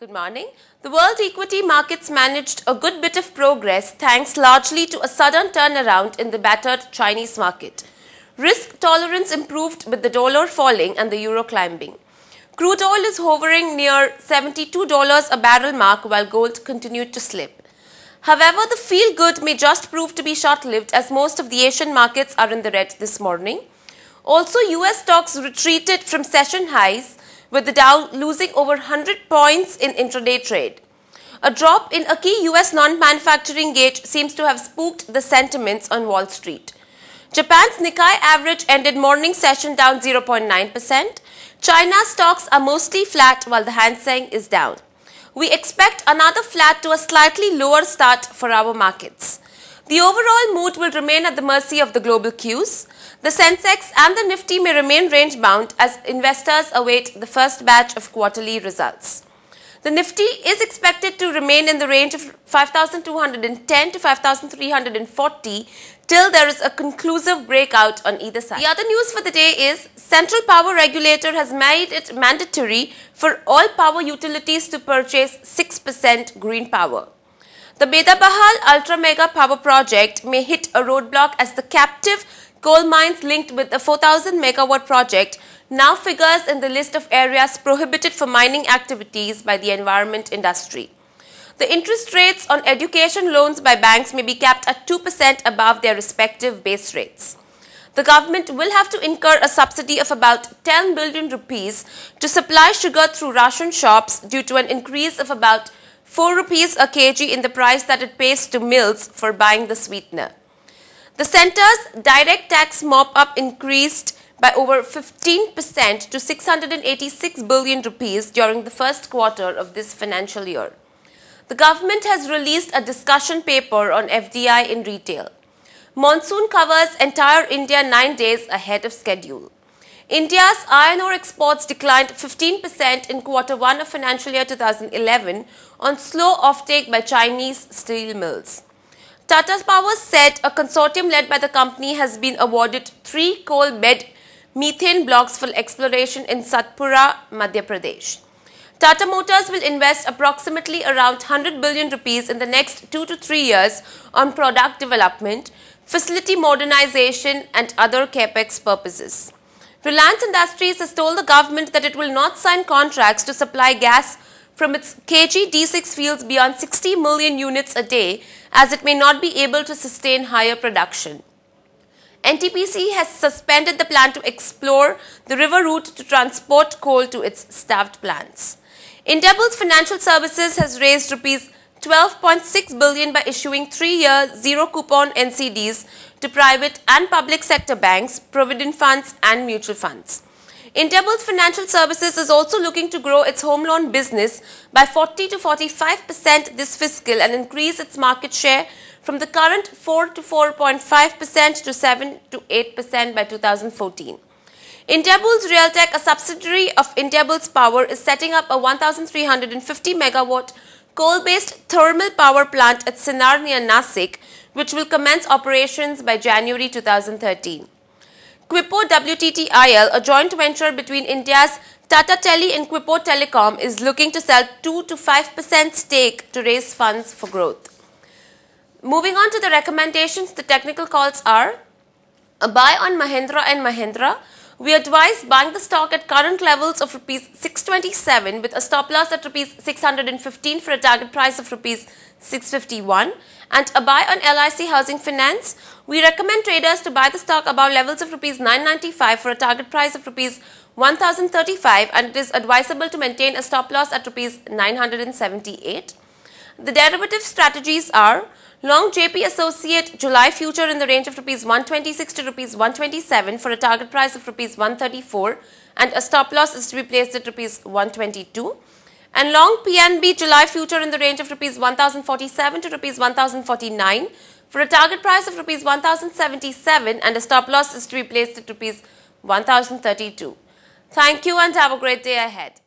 Good morning. The world equity markets managed a good bit of progress thanks largely to a sudden turnaround in the battered Chinese market. Risk tolerance improved with the dollar falling and the euro climbing. Crude oil is hovering near $72 a barrel mark while gold continued to slip. However, the feel-good may just prove to be short-lived as most of the Asian markets are in the red this morning. Also, US stocks retreated from session highs, with the Dow losing over 100 points in intraday trade. A drop in a key US non-manufacturing gauge seems to have spooked the sentiments on Wall Street. Japan's Nikkei average ended morning session down 0.9%. China's stocks are mostly flat while the Hang Seng is down. We expect another flat to a slightly lower start for our markets. The overall mood will remain at the mercy of the global cues. The Sensex and the Nifty may remain range-bound as investors await the first batch of quarterly results. The Nifty is expected to remain in the range of 5,210 to 5,340 till there is a conclusive breakout on either side. The other news for the day is Central Power Regulator has made it mandatory for all power utilities to purchase 6% green power. The Bedabahal Ultra Mega Power Project may hit a roadblock as the captive coal mines linked with the 4,000 megawatt project now figures in the list of areas prohibited for mining activities by the environment industry. The interest rates on education loans by banks may be capped at 2% above their respective base rates. The government will have to incur a subsidy of about 10 billion rupees to supply sugar through ration shops due to an increase of about 4 rupees a kg in the price that it pays to mills for buying the sweetener. The centre's direct tax mop-up increased by over 15% to 686 billion rupees during the first quarter of this financial year. The government has released a discussion paper on FDI in retail. Monsoon covers entire India 9 days ahead of schedule. India's iron ore exports declined 15% in quarter 1 of financial year 2011 on slow offtake by Chinese steel mills. Tata Power said a consortium led by the company has been awarded 3 coal bed methane blocks for exploration in Satpura, Madhya Pradesh. Tata Motors will invest approximately around 100 billion rupees in the next 2 to 3 years on product development, facility modernization and other capex purposes. Reliance Industries has told the government that it will not sign contracts to supply gas from its KG D6 fields beyond 60 million units a day as it may not be able to sustain higher production. NTPC has suspended the plan to explore the river route to transport coal to its starved plants. Indiabulls Financial Services has raised rupees 12.6 billion by issuing 3-year zero-coupon NCDs to private and public sector banks, provident funds and mutual funds. Indiabulls Financial Services is also looking to grow its home loan business by 40 to 45% this fiscal and increase its market share from the current 4 to 4.5% to 7 to 8% by 2014. Indiabulls Realtek, a subsidiary of Indiabulls Power, is setting up a 1,350 megawatt coal-based thermal power plant at Sinnar near Nasik, which will commence operations by January 2013. Quipo WTTIL, a joint venture between India's Tata Tele and Quipo Telecom, is looking to sell 2 to 5% stake to raise funds for growth. Moving on to the recommendations, the technical calls are a buy on Mahindra and Mahindra. We advise buying the stock at current levels of rupees 627 with a stop loss at rupees 615 for a target price of rupees 651, and a buy on LIC Housing Finance. We recommend traders to buy the stock above levels of rupees 995 for a target price of rupees 1035, and it is advisable to maintain a stop loss at rupees 978. The derivative strategies are long JP Associate July future in the range of rupees 126 to rupees 127 for a target price of rupees 134, and a stop loss is to be placed at rupees 122. And long PNB July future in the range of rupees 1047 to rupees 1049 for a target price of rupees 1077, and a stop loss is to be placed at rupees 1032. Thank you and have a great day ahead.